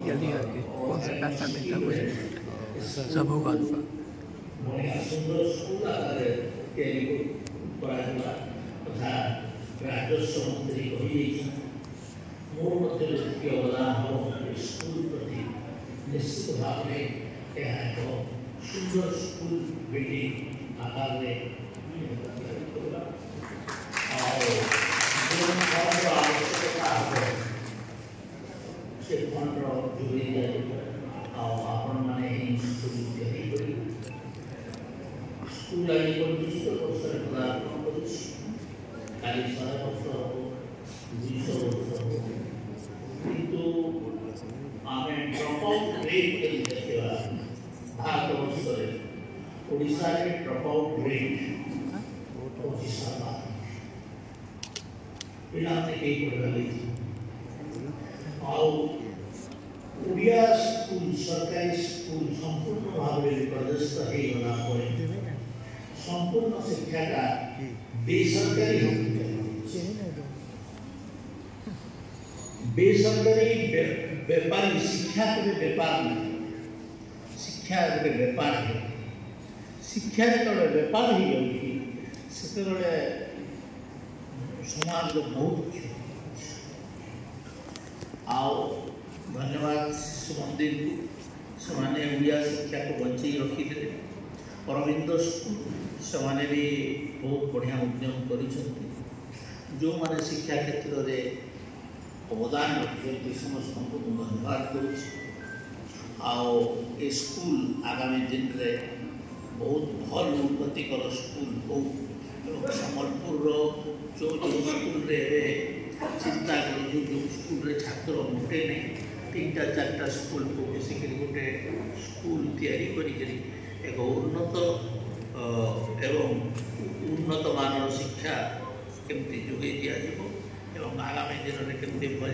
जल्दी करके कौन सा पैसा मिलता है सब होगा राजस्व मंत्री मोर अवदान स्कूल प्रति निश्चित भाव में एक सुंदर स्कूल बिल्डिंग आकार में आवश्यकता से फंड जोड़ी दिया आपण मैंने स्कूल स्कूल आज प्रतिष्ठित वर्ष पदार्पण कर खाली 100 वर्ष हम 200 वर्ष हम किंतु आम ड्रप आउट रेट देखा भारत वर्ष ओडिशा रे ड्रप आउट रेट 25% पिलाने के पढ़ा ओडिया स्कूल सरकारी स्कूल संपूर्ण भाव में प्रदर्शित होगा संपूर्ण शिक्षा का बेसरकारी बेसरकारी व्यापारी शिक्षा को व्यापार नहीं शिक्षा गोटे व्यापार है शिक्षा जो व्यापार हो गई समाज बहुत आओ धन्यवाद शिशु मंदिर को से ओडिया शिक्षा को बंचे रखी थे अरविंद स्कूल से भी बहुत बढ़िया उद्यम कर जो माने शिक्षा क्षेत्र में अवदान रखते समस्त को धन्यवाद कर स्कूल आगामी दिन में बहुत भल उन्नति कर स्कूल हो सम्बलपुर जो स्कूल चिंता कर जो स्कूल छात्र मोटे नहीं 3-4 स्कूल को मिसिक गोटे स्कूल तैयारी एक उन्नत एवं उन्नत मानव शिक्षा केमती जोगे दिज्व आगामी दिन में केमती भल